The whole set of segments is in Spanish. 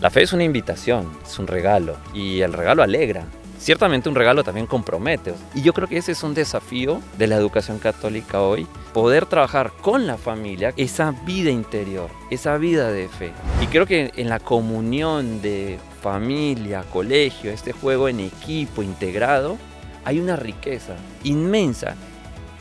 La fe es una invitación, es un regalo y el regalo alegra. Ciertamente un regalo también compromete. Y yo creo que ese es un desafío de la educación católica hoy, poder trabajar con la familia esa vida interior, esa vida de fe. Y creo que en la comunión de familia, colegio, este juego en equipo integrado, hay una riqueza inmensa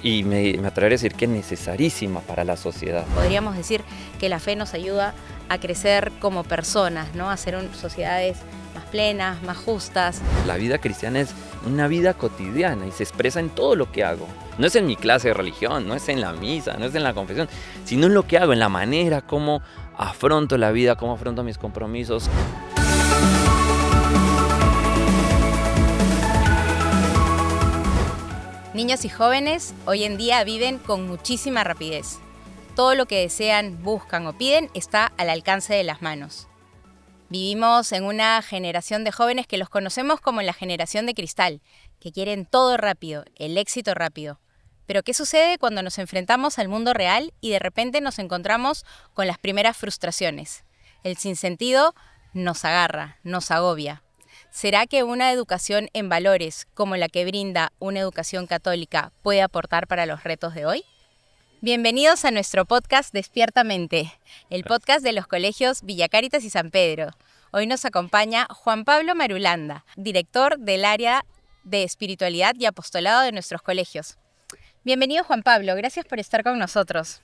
y me atrevería a decir que necesarísima para la sociedad. Podríamos decir que la fe nos ayuda a crecer como personas, ¿no? A ser sociedades más plenas, más justas. La vida cristiana es una vida cotidiana y se expresa en todo lo que hago. No es en mi clase de religión, no es en la misa, no es en la confesión, sino en lo que hago, en la manera como afronto la vida, cómo afronto mis compromisos. Niños y jóvenes hoy en día viven con muchísima rapidez. Todo lo que desean, buscan o piden está al alcance de las manos. Vivimos en una generación de jóvenes que los conocemos como la generación de cristal, que quieren todo rápido, el éxito rápido. Pero ¿qué sucede cuando nos enfrentamos al mundo real y de repente nos encontramos con las primeras frustraciones? El sinsentido nos agarra, nos agobia. ¿Será que una educación en valores como la que brinda una educación católica puede aportar para los retos de hoy? Bienvenidos a nuestro podcast Despiertamente, el podcast de los colegios Villa Cáritas y San Pedro. Hoy nos acompaña Juan Pablo Marulanda, director del área de espiritualidad y apostolado de nuestros colegios. Bienvenido, Juan Pablo, gracias por estar con nosotros.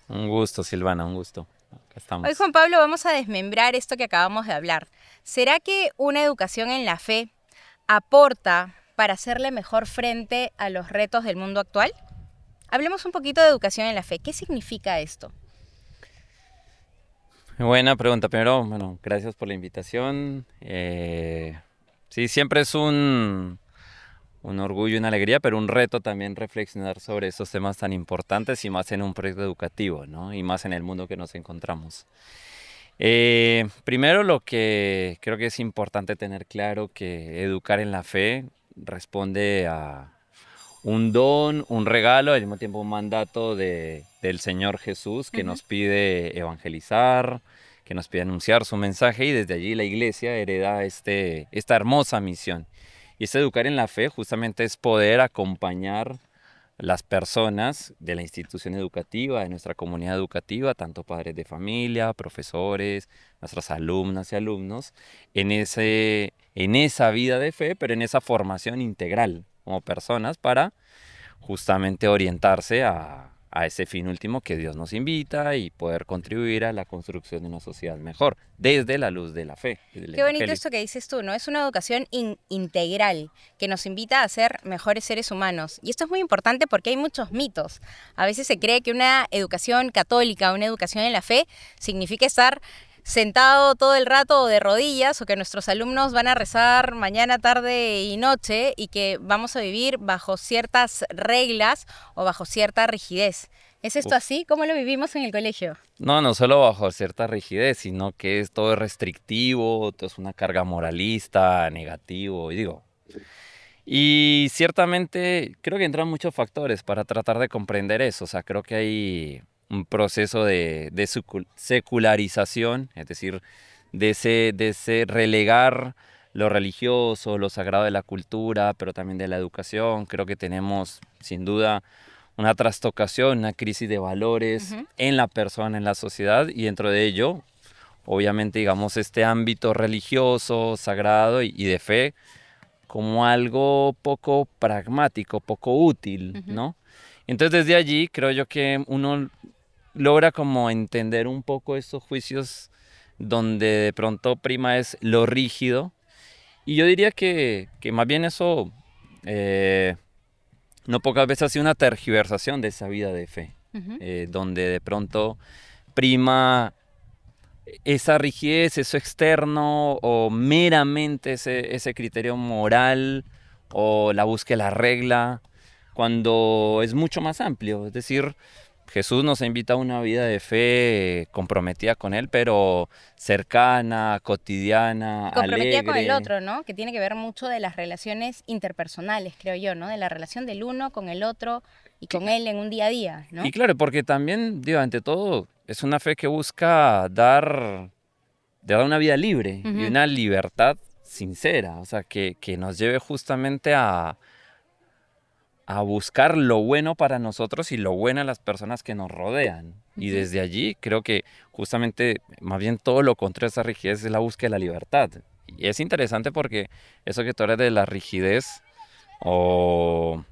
Un gusto, Silvana, un gusto. Acá estamos. Hoy, Juan Pablo, vamos a desmembrar esto que acabamos de hablar. ¿Será que una educación en la fe aporta para hacerle mejor frente a los retos del mundo actual? Hablemos un poquito de educación en la fe. ¿Qué significa esto? Buena pregunta. Primero, gracias por la invitación. Sí, siempre es un orgullo y una alegría, pero un reto también reflexionar sobre estos temas tan importantes y más en un proyecto educativo, ¿no? Y más en el mundo que nos encontramos. Primero, lo que creo que es importante tener claro que educar en la fe responde a un don, un regalo, al mismo tiempo un mandato del Señor Jesús que nos pide evangelizar, que nos pide anunciar su mensaje, y desde allí la Iglesia hereda esta hermosa misión. Y educar en la fe justamente es poder acompañar las personas de la institución educativa, de nuestra comunidad educativa, tanto padres de familia, profesores, nuestras alumnas y alumnos, en esa vida de fe, pero en esa formación integral como personas para justamente orientarse a ese fin último que Dios nos invita y poder contribuir a la construcción de una sociedad mejor, desde la luz de la fe. Qué bonito esto que dices tú, ¿no? Es una educación integral que nos invita a ser mejores seres humanos. Y esto es muy importante porque hay muchos mitos. A veces se cree que una educación católica, una educación en la fe, significa estar sentado todo el rato o de rodillas, o que nuestros alumnos van a rezar mañana, tarde y noche, y que vamos a vivir bajo ciertas reglas o bajo cierta rigidez. ¿Es esto así? ¿Cómo lo vivimos en el colegio? No solo bajo cierta rigidez, sino que todo es restrictivo, todo es una carga moralista, negativo, y ciertamente creo que entran muchos factores para tratar de comprender eso. O sea, creo que hay un proceso de secularización, es decir, de ese relegar lo religioso, lo sagrado de la cultura, pero también de la educación. Creo que tenemos, sin duda, una trastocación, una crisis de valores en la persona, en la sociedad, y dentro de ello, obviamente, este ámbito religioso, sagrado y de fe como algo poco pragmático, poco útil, ¿no? Entonces, desde allí, creo yo que uno logra como entender un poco estos juicios donde de pronto prima es lo rígido, y yo diría que más bien eso no pocas veces ha sido una tergiversación de esa vida de fe, donde de pronto prima esa rigidez, eso externo, o meramente ese criterio moral o la búsqueda de la regla, cuando es mucho más amplio. Es decir, Jesús nos invita a una vida de fe comprometida con Él, pero cercana, cotidiana, comprometida con el alegre. otro, ¿no? Que tiene que ver mucho de las relaciones interpersonales, creo yo, ¿no? De la relación del uno con el otro y con él en un día a día, ¿no? Y claro, porque también, ante todo, es una fe que busca dar dar una vida libre y Ujú. una libertad sincera, o sea, que nos lleve justamente a buscar lo bueno para nosotros y lo bueno a las personas que nos rodean. Y Ujú. desde allí creo que justamente, más bien todo lo contrario a esa rigidez es la búsqueda de la libertad. Y es interesante porque eso que tú eres de la rigidez, o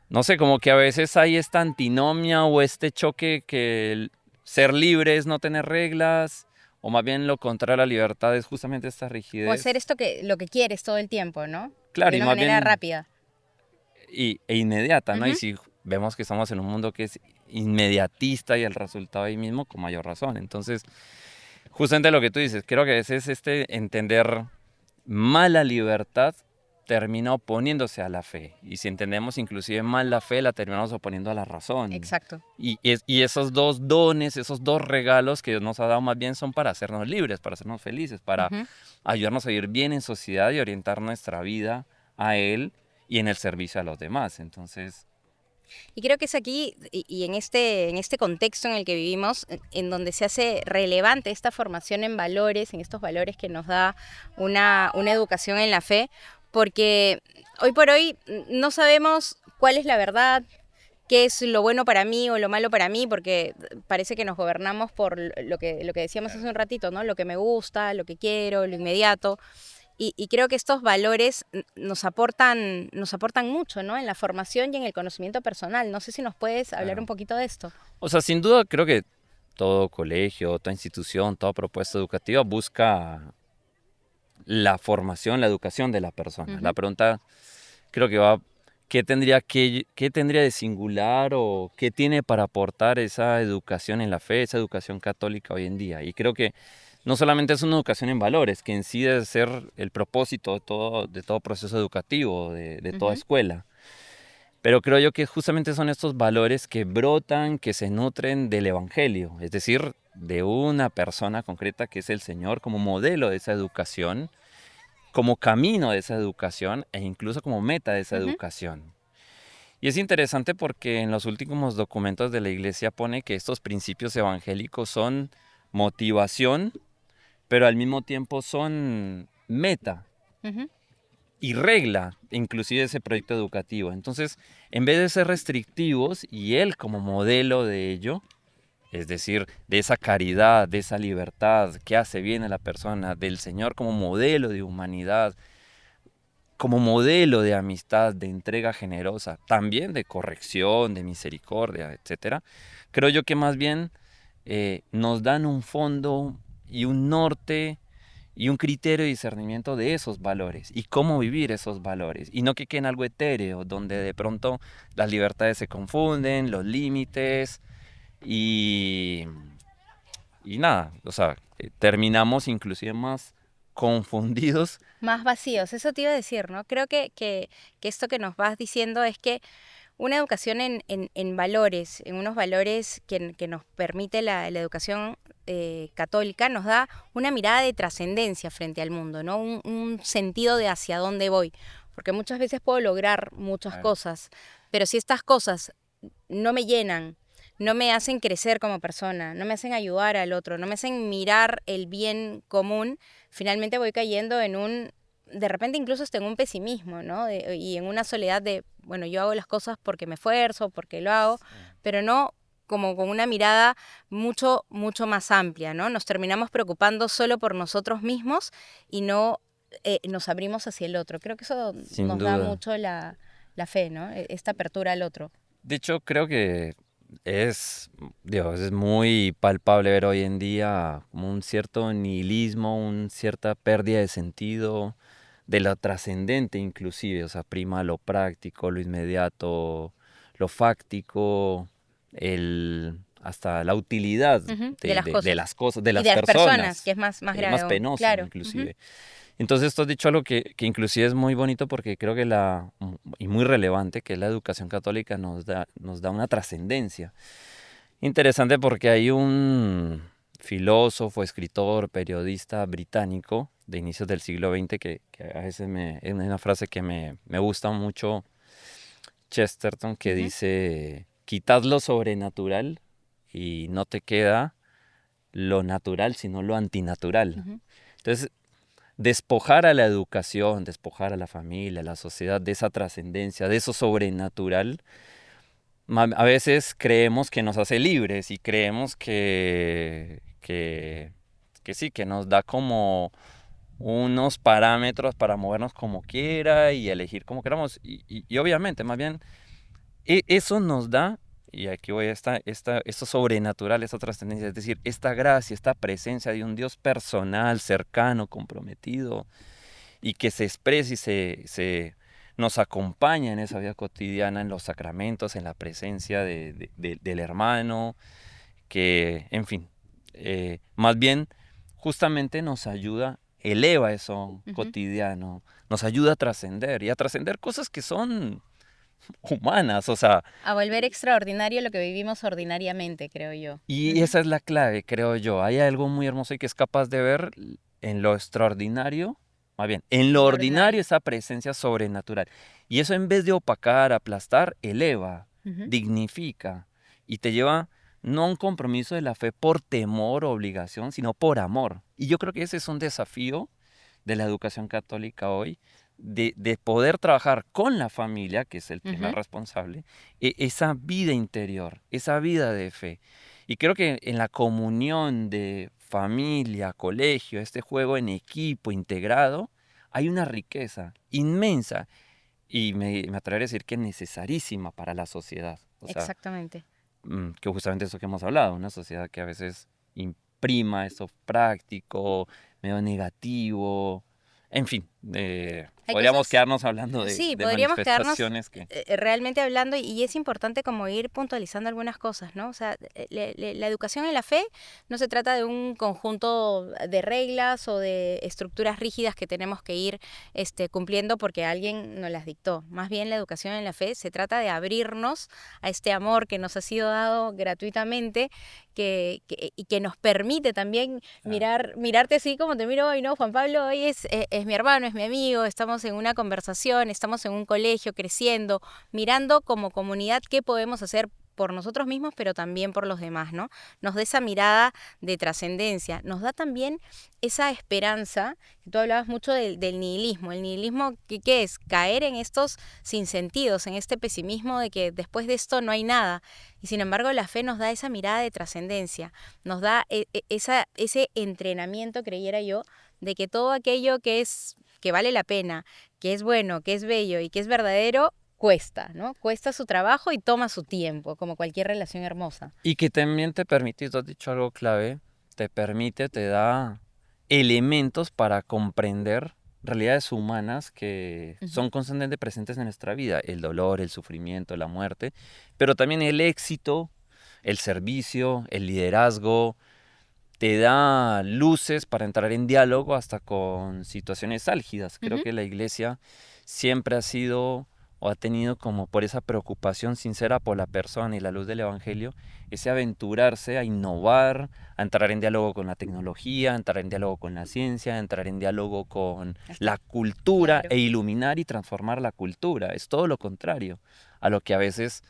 no sé, como que a veces hay esta antinomia o este choque que ser libre es no tener reglas, o más bien lo contrario a la libertad es justamente esta O hacer rigidez. esto lo que quieres todo el tiempo, ¿no? Claro, De y una más manera bien rápida. e inmediata, ¿no? Y Ujú. si vemos que estamos en un mundo que es inmediatista y el resultado ahí mismo, con mayor razón. Entonces, justamente lo que tú dices, creo que a veces entender mal la libertad termina oponiéndose a la fe. Y si entendemos inclusive mal la fe, la terminamos oponiendo a la razón. Exacto. Y esos dos dones, esos dos regalos que Dios nos ha dado más bien son para hacernos libres, para hacernos felices, para Ujú. ayudarnos a vivir bien en sociedad y orientar nuestra vida a Él y en el servicio a los demás. Entonces, Y creo que es aquí y en este contexto en el que vivimos, en donde se hace relevante esta formación en valores, en estos valores que nos da una educación en la fe, porque hoy por hoy no sabemos cuál es la verdad, qué es lo bueno para mí o lo malo para mí, porque parece que nos gobernamos por lo que decíamos hace un ratito, ¿no? Lo que me gusta, lo que quiero, lo inmediato. Y creo que estos valores nos aportan mucho, ¿no? En la formación y en el conocimiento personal. No sé si nos puedes hablar un claro. poquito de esto. O sea, sin duda creo que todo colegio, toda institución, toda propuesta educativa busca la formación, la educación de la persona. La Ujú. pregunta creo que va, qué tendría de singular o qué tiene para aportar esa educación en la fe, esa educación católica hoy en día? Y creo que no solamente es una educación en valores, que en sí debe ser el propósito de todo proceso educativo, de toda Ujú. escuela. Pero creo yo que justamente son estos valores que brotan, que se nutren del Evangelio, es decir, de una persona concreta que es el Señor como modelo de esa educación, como camino de esa educación e incluso como meta de esa Ujú. educación. Y es interesante porque en los últimos documentos de la Iglesia pone que estos principios evangélicos son motivación, pero al mismo tiempo son meta Ujú. y regla, inclusive ese proyecto educativo. Entonces, en vez de ser restrictivos y él como modelo de ello, es decir, de esa caridad, de esa libertad que hace bien a la persona, del Señor como modelo de humanidad, como modelo de amistad, de entrega generosa, también de corrección, de misericordia, etcétera, creo yo que más bien nos dan un fondo y un norte y un criterio de discernimiento de esos valores y cómo vivir esos valores. Y no que queden algo etéreo, donde de pronto las libertades se confunden, los límites y, y nada, o sea, terminamos inclusive más confundidos. Más vacíos, eso te iba a decir, ¿no? Creo que esto que nos vas diciendo es que una educación en valores, en unos valores que nos permite la educación católica, nos da una mirada de trascendencia frente al mundo, ¿no? Un sentido de hacia dónde voy. Porque muchas veces puedo lograr muchas Claro. cosas, pero si estas cosas no me llenan, no me hacen crecer como persona, no me hacen ayudar al otro, no me hacen mirar el bien común, finalmente voy cayendo en de repente incluso hasta en un pesimismo, ¿no? Y en una soledad de, bueno, yo hago las cosas porque me esfuerzo, porque lo hago, pero no como con una mirada mucho más amplia, ¿no? Nos terminamos preocupando solo por nosotros mismos y no nos abrimos hacia el otro. Creo que eso Sin nos da duda. mucho la fe, ¿no? Esta apertura al otro. De hecho, creo que es, Dios, es muy palpable ver hoy en día como un cierto nihilismo, una cierta pérdida de sentido, de lo trascendente inclusive, o sea, prima lo práctico, lo inmediato, lo fáctico, hasta la utilidad Ujú. De las de cosas. las cosas, de Y las de las personas, que personas, es más grave más aún. penoso Claro. Ujú. inclusive. Entonces, esto has dicho algo que inclusive es muy bonito porque creo que y muy relevante, que la educación católica nos da una trascendencia. Interesante porque hay un filósofo, escritor, periodista británico de inicios del siglo XX que a veces es una frase que me gusta mucho, Chesterton, que Ujú. dice, quitad lo sobrenatural y no te queda lo natural, sino lo antinatural. Ujú. Entonces, despojar a la educación, despojar a la familia, a la sociedad de esa trascendencia, de eso sobrenatural, a veces creemos que nos hace libres y creemos que sí, que nos da como unos parámetros para movernos como quiera y elegir como queramos. Y obviamente, más bien, eso nos da, y aquí voy a esto sobrenatural, esta trascendencia, es decir, esta gracia, esta presencia de un Dios personal, cercano, comprometido, y que se expresa y nos acompaña en esa vida cotidiana, en los sacramentos, en la presencia del hermano, que, en fin, más bien, justamente nos ayuda, eleva eso Ujú. cotidiano, nos ayuda y a trascender cosas que son humanas, o sea, A volver extraordinario lo que vivimos ordinariamente, creo yo. y Ujú. esa es la clave, creo yo. Hay algo muy hermoso y que es capaz de ver en lo extraordinario, más bien, en lo En lo ordinario ordinario. esa presencia sobrenatural. Y eso en vez de opacar, aplastar, eleva, Ujú. dignifica y te lleva no a un compromiso de la fe por temor o obligación, sino por amor. Y yo creo que ese es un desafío de la educación católica hoy, de poder trabajar con la familia, que es el primer Ujú. responsable, esa vida interior, esa vida de fe. Y creo que en la comunión de familia, colegio, este juego en equipo integrado, hay una riqueza inmensa y me atrevería a decir que necesarísima para la sociedad. O sea, Exactamente. que justamente eso que hemos hablado, una sociedad que a veces imprima eso práctico, medio negativo, en fin, Hay podríamos cosas. quedarnos hablando Sí, de podríamos quedarnos manifestaciones que... realmente hablando y es importante como ir puntualizando algunas cosas, ¿no? O sea, la educación en la fe no se trata de un conjunto de reglas o de estructuras rígidas que tenemos que ir cumpliendo porque alguien nos las dictó. Más bien la educación en la fe se trata de abrirnos a este amor que nos ha sido dado gratuitamente y que nos permite también Claro. mirarte así como te miro hoy, ¿no? Juan Pablo hoy es mi hermano, es mi amigo, estamos en una conversación, estamos en un colegio creciendo, mirando como comunidad qué podemos hacer por nosotros mismos, pero también por los demás, ¿no? Nos da esa mirada de trascendencia, nos da también esa esperanza, que tú hablabas mucho del nihilismo. El nihilismo, ¿qué es? Caer en estos sinsentidos, en este pesimismo de que después de esto no hay nada. Y sin embargo, la fe nos da esa mirada de trascendencia, nos da ese entrenamiento, creyera yo, de que todo aquello que vale la pena, que es bueno, que es bello y que es verdadero, cuesta, ¿no? Cuesta su trabajo y toma su tiempo, como cualquier relación hermosa. Y que también te permite, y tú has dicho algo clave, te da elementos para comprender realidades humanas que Ujú. son constantemente presentes en nuestra vida, el dolor, el sufrimiento, la muerte, pero también el éxito, el servicio, el liderazgo, te da luces para entrar en diálogo hasta con situaciones álgidas. Creo Ujú. que la iglesia siempre ha sido o ha tenido como por esa preocupación sincera por la persona y la luz del evangelio, ese aventurarse a innovar, a entrar en diálogo con la tecnología, a entrar en diálogo con la ciencia, a entrar en diálogo con Hasta, la cultura claro. e iluminar y transformar la cultura. Es todo lo contrario a lo que a veces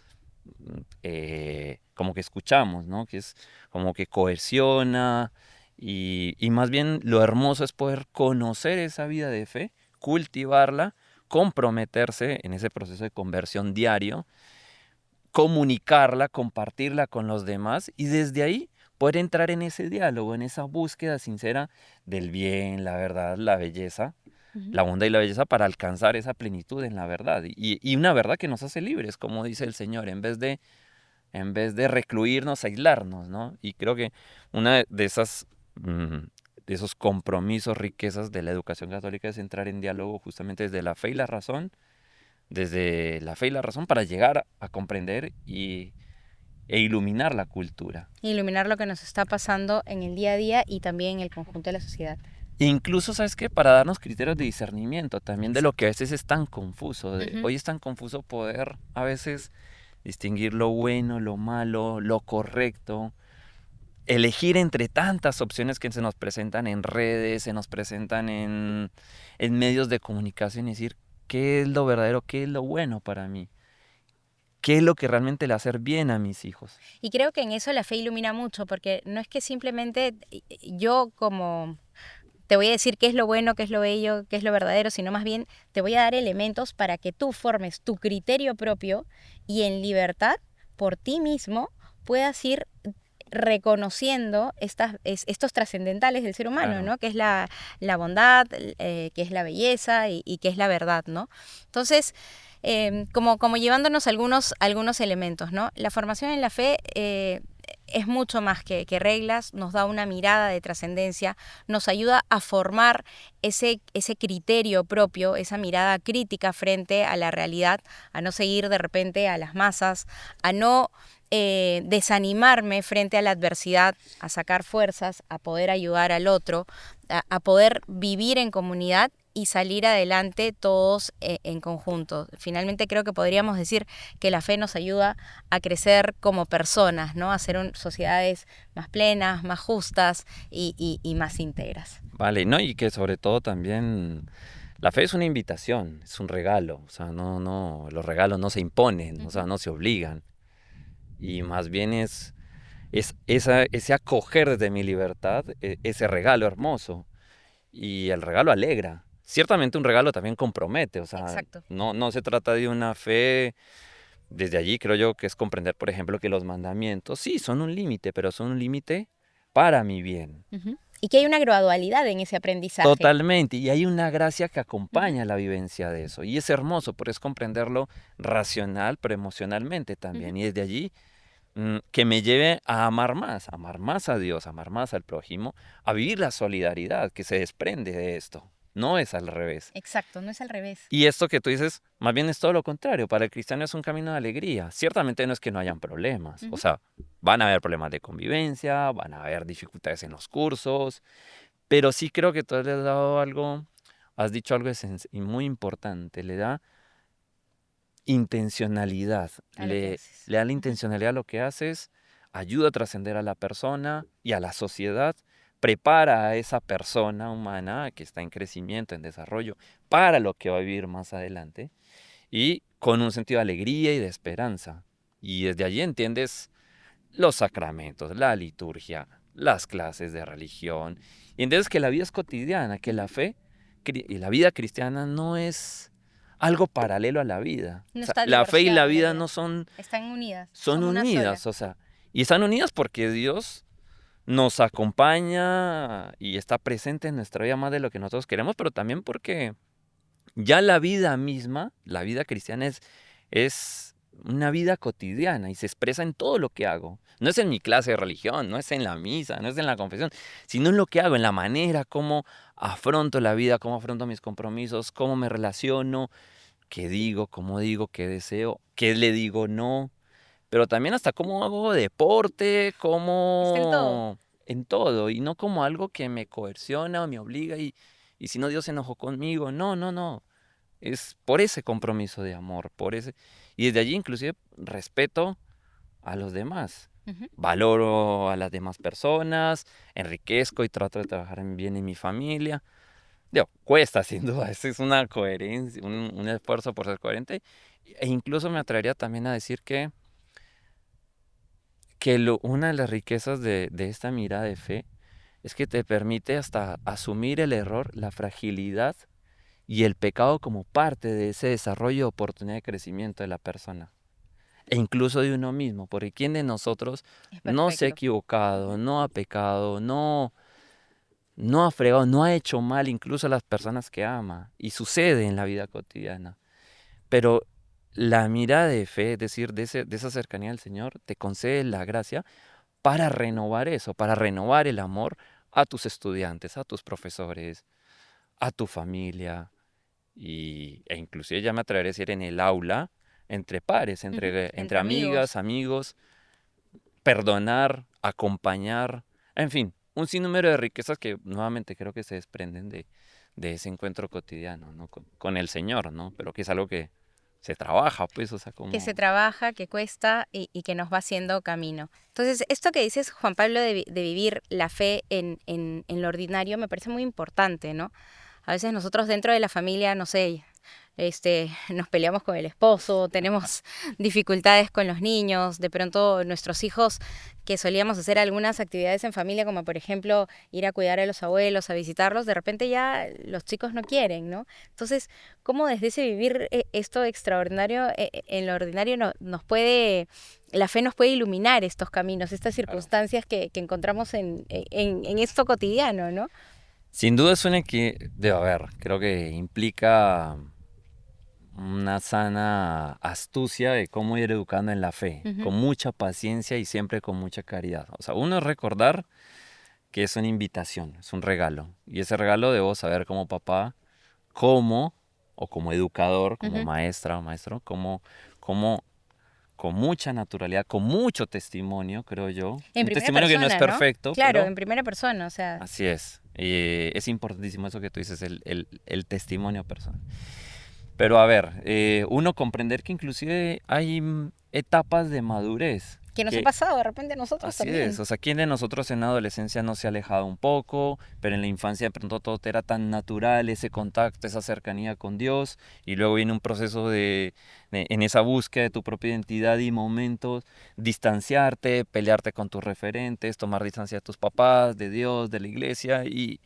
como que escuchamos, ¿no? Que es como que cohesiona y más bien lo hermoso es poder conocer esa vida de fe, cultivarla, comprometerse en ese proceso de conversión diario, comunicarla, compartirla con los demás y desde ahí poder entrar en ese diálogo, en esa búsqueda sincera del bien, la verdad, la belleza, Ujú. la bondad y la belleza para alcanzar esa plenitud en la verdad y una verdad que nos hace libres, como dice el Señor, en vez de recluirnos, aislarnos, ¿no? Y creo que una de esas, de esos compromisos, riquezas de la educación católica es entrar en diálogo justamente desde la fe y la razón, desde la fe y la razón para llegar a comprender e iluminar la cultura. Iluminar lo que nos está pasando en el día a día y también en el conjunto de la sociedad. E incluso, ¿sabes qué? Para darnos criterios de discernimiento también de lo que a Exacto. veces es tan confuso. Ujú. Hoy es tan confuso poder a veces distinguir lo bueno, lo malo, lo correcto, elegir entre tantas opciones que se nos presentan en redes, se nos presentan en medios de comunicación y decir qué es lo verdadero, qué es lo bueno para mí, qué es lo que realmente le va a hacer bien a mis hijos. Y creo que en eso la fe ilumina mucho, porque no es que simplemente yo como te voy a decir qué es lo bueno, qué es lo bello, qué es lo verdadero, sino más bien te voy a dar elementos para que tú formes tu criterio propio y en libertad, por ti mismo, puedas ir reconociendo estos trascendentales del ser humano, Claro. ¿no? Que es la bondad, que es la belleza y que es la verdad, ¿no? Entonces, como llevándonos algunos elementos, ¿no? La formación en la fe es mucho más que reglas, nos da una mirada de trascendencia, nos ayuda a formar ese criterio propio, esa mirada crítica frente a la realidad, a no seguir de repente a las masas, a no desanimarme frente a la adversidad, a sacar fuerzas, a poder ayudar al otro, a poder vivir en comunidad y salir adelante todos en conjunto. Finalmente creo que podríamos decir que la fe nos ayuda a crecer como personas, ¿no? A ser sociedades más plenas, más justas y más íntegras. Vale, ¿no? Y que sobre todo también la fe es una invitación, es un regalo. O sea, los regalos no se imponen, o sea, no se obligan. Y más bien ese acoger desde mi libertad, ese regalo hermoso. Y el regalo alegra. Ciertamente un regalo también compromete, o sea, Exacto. no se trata de una fe. Desde allí creo yo que es comprender, por ejemplo, que los mandamientos sí son un límite, pero son un límite para mi bien. Uh-huh. Y que hay una gradualidad en ese aprendizaje. Totalmente, y hay una gracia que Uh-huh. acompaña la vivencia de eso. Y es hermoso, porque es comprenderlo racional, pero emocionalmente también. Uh-huh. Y desde allí que me lleve a amar más a Dios, amar más al prójimo, a vivir la solidaridad que se desprende de esto. No es al revés. Exacto, no es al revés. Y esto que tú dices, más bien es todo lo contrario. Para el cristiano es un camino de alegría. Ciertamente no es que no hayan problemas. O Uh-huh. sea, van a haber problemas de convivencia, van a haber dificultades en los cursos, pero sí creo que tú le has dado algo, has dicho algo y muy importante. Le da intencionalidad. A lo que Le haces. da la Uh-huh. intencionalidad a lo que haces, ayuda a trascender a la persona y a la sociedad, prepara a esa persona humana que está en crecimiento, en desarrollo, para lo que va a vivir más adelante y con un sentido de alegría y de esperanza. Y desde allí entiendes los sacramentos, la liturgia, las clases de religión. Y entiendes que la vida es cotidiana, que la fe y la vida cristiana no es algo paralelo a la vida. No O sea, está la fe y la divorciada de la vida vida. no son, Están unidas, son son una sola. unidas, o sea, y están unidas porque Dios nos acompaña y está presente en nuestra vida más de lo que nosotros queremos, pero también porque ya la vida misma, la vida cristiana es una vida cotidiana y se expresa en todo lo que hago. No es en mi clase de religión, no es en la misa, no es en la confesión, sino en lo que hago, en la manera como afronto la vida, cómo afronto mis compromisos, cómo me relaciono, qué digo, qué deseo, qué le digo no, pero también hasta cómo hago deporte, Está en todo. cómo en todo, y no como algo que me coerciona o me obliga y si no Dios se enojó conmigo. No. Es por ese compromiso de amor, por ese. Y desde allí inclusive respeto a los demás. Uh-huh. Valoro a las demás personas, enriquezco y trato de trabajar en bien en mi familia. Digo, cuesta sin duda, eso es una coherencia, un esfuerzo por ser coherente. E incluso me atrevería también a decir que una de las riquezas de esta mirada de fe es que te permite hasta asumir el error, la fragilidad y el pecado como parte de ese desarrollo de oportunidad de crecimiento de la persona. E incluso de uno mismo, porque ¿quién de nosotros Es no se ha perfecto. equivocado, no ha pecado, no ha fregado, no ha hecho mal incluso a las personas que ama? Y sucede en la vida cotidiana. Pero la mirada de fe, es decir, de esa cercanía al Señor, te concede la gracia para renovar eso, para renovar el amor a tus estudiantes, a tus profesores, a tu familia, e inclusive ya me atrevería a decir en el aula, entre pares, Uh-huh. entre Entre amigas, amigos. amigos, perdonar, acompañar, en fin, un sinnúmero de riquezas que nuevamente creo que se desprenden de ese encuentro cotidiano, ¿no? Con el Señor, ¿no? Pero que es algo que se trabaja, pues, o sea, Que se como... trabaja, que cuesta y que nos va haciendo camino. Entonces, esto que dices, Juan Pablo, de vivir la fe en lo ordinario, me parece muy importante, ¿no? A veces nosotros dentro de la familia, no sé, nos peleamos con el esposo, tenemos dificultades con los niños, de pronto nuestros hijos que solíamos hacer algunas actividades en familia, como por ejemplo ir a cuidar a los abuelos, a visitarlos, de repente ya los chicos no quieren, ¿no? Entonces, ¿cómo desde ese vivir esto extraordinario en lo ordinario nos puede, la fe nos puede iluminar estos caminos, estas Claro. circunstancias que encontramos en esto cotidiano, ¿no? Sin duda es debe haber, creo que implica una sana astucia de cómo ir educando en la fe, Ujú. con mucha paciencia y siempre con mucha caridad. O sea, uno es recordar que es una invitación, es un regalo. Y ese regalo debo saber como papá, cómo, o como educador, como Ujú. maestra o maestro, cómo con mucha naturalidad, con mucho testimonio, creo yo. En Un primera testimonio que no es persona, ¿no? perfecto, Claro, pero en primera persona, o sea, así es. Es importantísimo eso que tú dices, el testimonio personal. Pero a ver, uno comprender que inclusive hay etapas de madurez. que nos ha Que pasado de repente a nosotros así es, también. o sea, ¿quién de nosotros en la adolescencia no se ha alejado un poco? Pero en la infancia de pronto todo era tan natural, ese contacto, esa cercanía con Dios, y luego viene un proceso en esa búsqueda de tu propia identidad y momentos, distanciarte, pelearte con tus referentes, tomar distancia de tus papás, de Dios, de la iglesia, y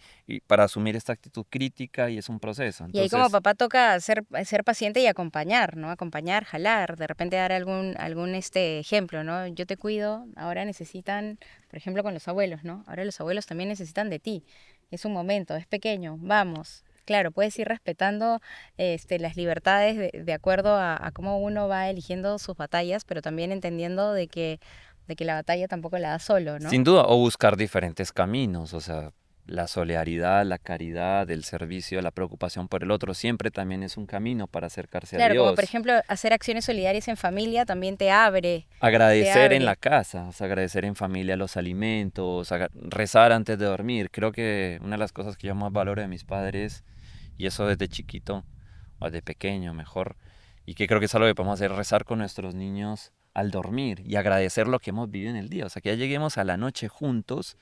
para asumir esta actitud crítica, y es un proceso. Y ahí como Entonces, papá toca ser paciente y acompañar, ¿no? Acompañar, jalar, de repente dar algún ejemplo, ¿no? Yo te cuido, ahora necesitan, por ejemplo, con los abuelos, ¿no? Ahora los abuelos también necesitan de ti. Es un momento, es pequeño, vamos. Claro, puedes ir respetando las libertades de acuerdo a cómo uno va eligiendo sus batallas, pero también entendiendo de que la batalla tampoco la da solo, ¿no? sin duda, o buscar diferentes caminos, o sea, la solidaridad, la caridad, el servicio, la preocupación por el otro, siempre también es un camino para acercarse a Claro, como por Dios. ejemplo hacer acciones solidarias en familia también te abre, te Agradecer en la abre. casa, o sea, agradecer en familia los alimentos, rezar antes de dormir. Creo que una de las cosas que yo más valoro de mis padres, y eso desde chiquito, o desde pequeño mejor, y que creo que es algo que podemos hacer, rezar con nuestros niños al dormir y agradecer lo que hemos vivido en el día. O sea, que ya lleguemos a la noche juntos,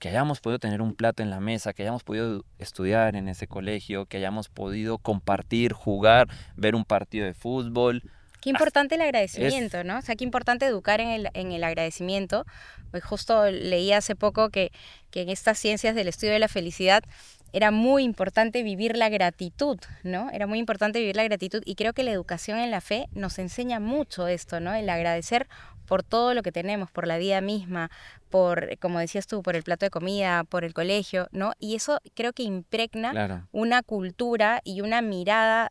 que hayamos podido tener un plato en la mesa, que hayamos podido estudiar en ese colegio, que hayamos podido compartir, jugar, ver un partido de fútbol. Qué importante el Es, agradecimiento, ¿no? O sea, qué importante educar en el agradecimiento. Pues justo leí hace poco que en estas ciencias del estudio de la felicidad era muy importante vivir la gratitud, ¿no? Era muy importante vivir la gratitud y creo que la educación en la fe nos enseña mucho esto, ¿no? El agradecer por todo lo que tenemos, por la vida misma, por, como decías tú, por el plato de comida, por el colegio, ¿no? Y eso creo que impregna claro. una cultura y una mirada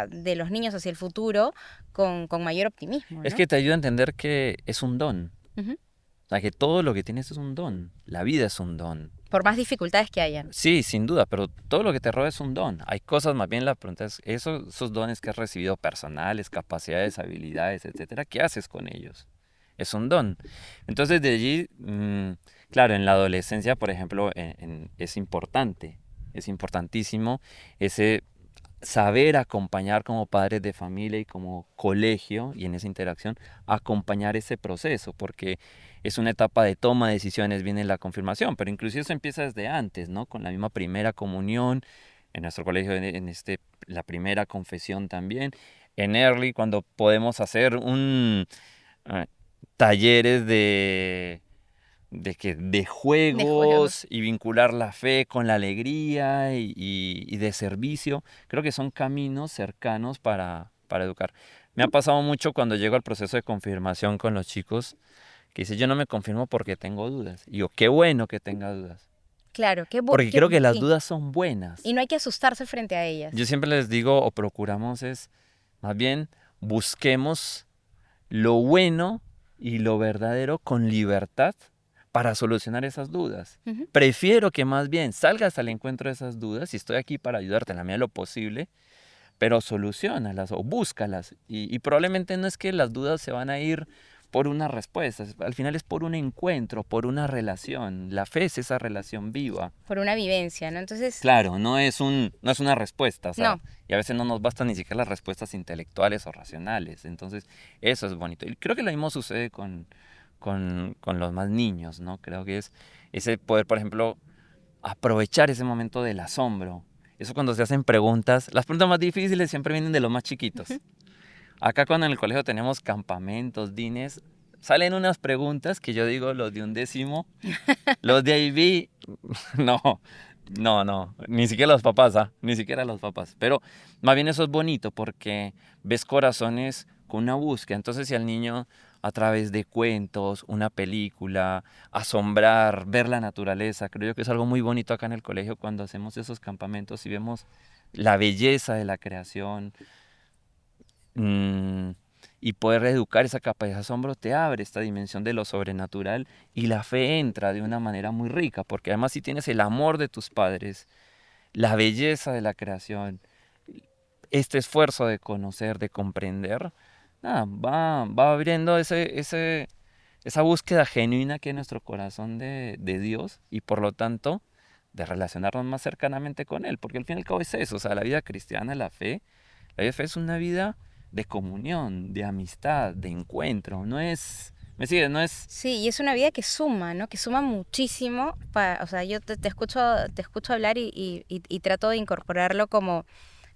de los niños hacia el futuro con mayor optimismo, Es ¿no? que te ayuda a entender que es un don. Ujú. O sea, que todo lo que tienes es un don. La vida es un don. Por más dificultades que hayan. Sí, sin duda, pero todo lo que te rodea es un don. Hay cosas, más bien la pregunta es, esos dones que has recibido personales, capacidades, habilidades, etcétera, ¿qué haces con ellos? Es un don. Entonces, de allí, claro, en la adolescencia, por ejemplo, es importante, es importantísimo ese saber acompañar como padres de familia y como colegio y en esa interacción, acompañar ese proceso, porque es una etapa de toma de decisiones, viene la confirmación, pero inclusive eso empieza desde antes, ¿no? Con la misma primera comunión, en nuestro colegio, la primera confesión también, en Early, cuando podemos hacer eh, talleres de De juegos. juegos y vincular la fe con la alegría y de servicio, creo que son caminos cercanos para educar. Me ha pasado mucho cuando llego al proceso de confirmación con los chicos, que dice, yo no me confirmo porque tengo dudas. Y yo, qué bueno que tenga dudas, Claro, porque creo que las sí. dudas son Y buenas. no hay que asustarse frente a Yo ellas. siempre les digo, o procuramos es, más bien, busquemos lo bueno y lo verdadero con libertad para solucionar esas dudas. Ujú. Prefiero que más bien salgas al encuentro de esas dudas y estoy aquí para ayudarte en la medida de lo posible, pero solucionalas o búscalas. Y probablemente no es que las dudas se van a ir por una respuesta, al final es por un encuentro, por una relación. La fe es esa relación viva. Por una vivencia, ¿no? Entonces, Claro, no es una respuesta, o sea, no. y a veces no nos bastan ni siquiera las respuestas intelectuales o racionales. Entonces, eso es bonito. Y creo que lo mismo sucede con los más niños, ¿no? Creo que es ese poder, por ejemplo, aprovechar ese momento del asombro, Eso cuando se hacen preguntas, las preguntas más difíciles siempre vienen de los más chiquitos. Acá cuando en el colegio tenemos campamentos, dines, salen unas preguntas que yo digo, los de 11º, los de IB, no, no, ni siquiera los papás, ni siquiera los papás. Pero más bien eso es bonito porque ves corazones con una búsqueda. Entonces si al niño a través de cuentos, una película, asombrar, ver la naturaleza, creo yo que es algo muy bonito acá en el colegio cuando hacemos esos campamentos y vemos la belleza de la creación. mm, y poder educar esa capacidad de asombro te abre esta dimensión de lo sobrenatural y la fe entra de una manera muy rica, porque además si tienes el amor de tus padres, la belleza de la creación, este esfuerzo de conocer, de comprender, nada, va abriendo esa búsqueda genuina que hay en nuestro corazón de Dios y por lo tanto de relacionarnos más cercanamente con Él, porque al fin y al cabo es eso, o sea, la vida cristiana, la vida de fe es una vida de comunión, de amistad, de encuentro, no es, ¿me sigues? No es, Sí, y es una vida que suma, ¿no? Que suma muchísimo. O sea, yo te escucho hablar y trato de incorporarlo como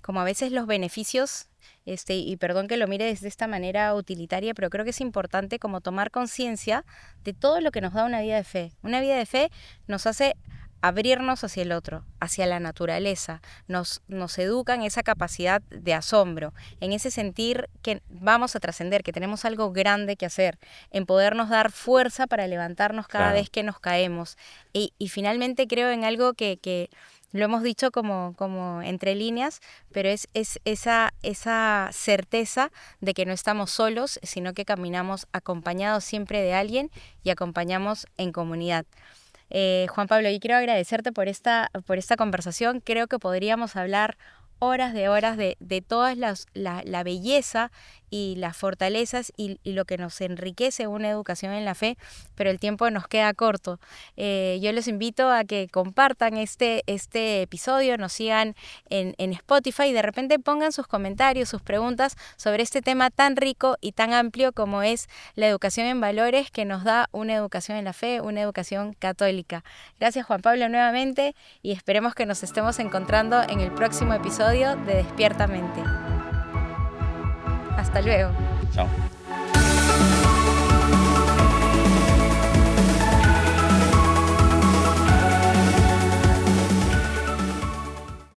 a veces los beneficios, y perdón que lo mire de esta manera utilitaria, pero creo que es importante como tomar conciencia de todo lo que nos da una vida de fe. Una vida de fe nos hace abrirnos hacia el otro, hacia la naturaleza, nos educa en esa capacidad de asombro, en ese sentir que vamos a trascender, que tenemos algo grande que hacer, en podernos dar fuerza para levantarnos cada claro, vez que nos caemos. Y finalmente creo en algo que lo hemos dicho como entre líneas, pero es esa certeza de que no estamos solos, sino que caminamos acompañados siempre de alguien y acompañamos en comunidad. Juan Pablo, y quiero agradecerte por esta conversación. Creo que podríamos hablar horas de todas la belleza y las fortalezas y lo que nos enriquece una educación en la fe, pero el tiempo nos queda corto. Yo los invito a que compartan este episodio, nos sigan en Spotify y de repente pongan sus comentarios, sus preguntas sobre este tema tan rico y tan amplio como es la educación en valores que nos da una educación en la fe, una educación católica. Gracias Juan Pablo nuevamente y esperemos que nos estemos encontrando en el próximo episodio de Despierta Mente. Hasta luego. chao.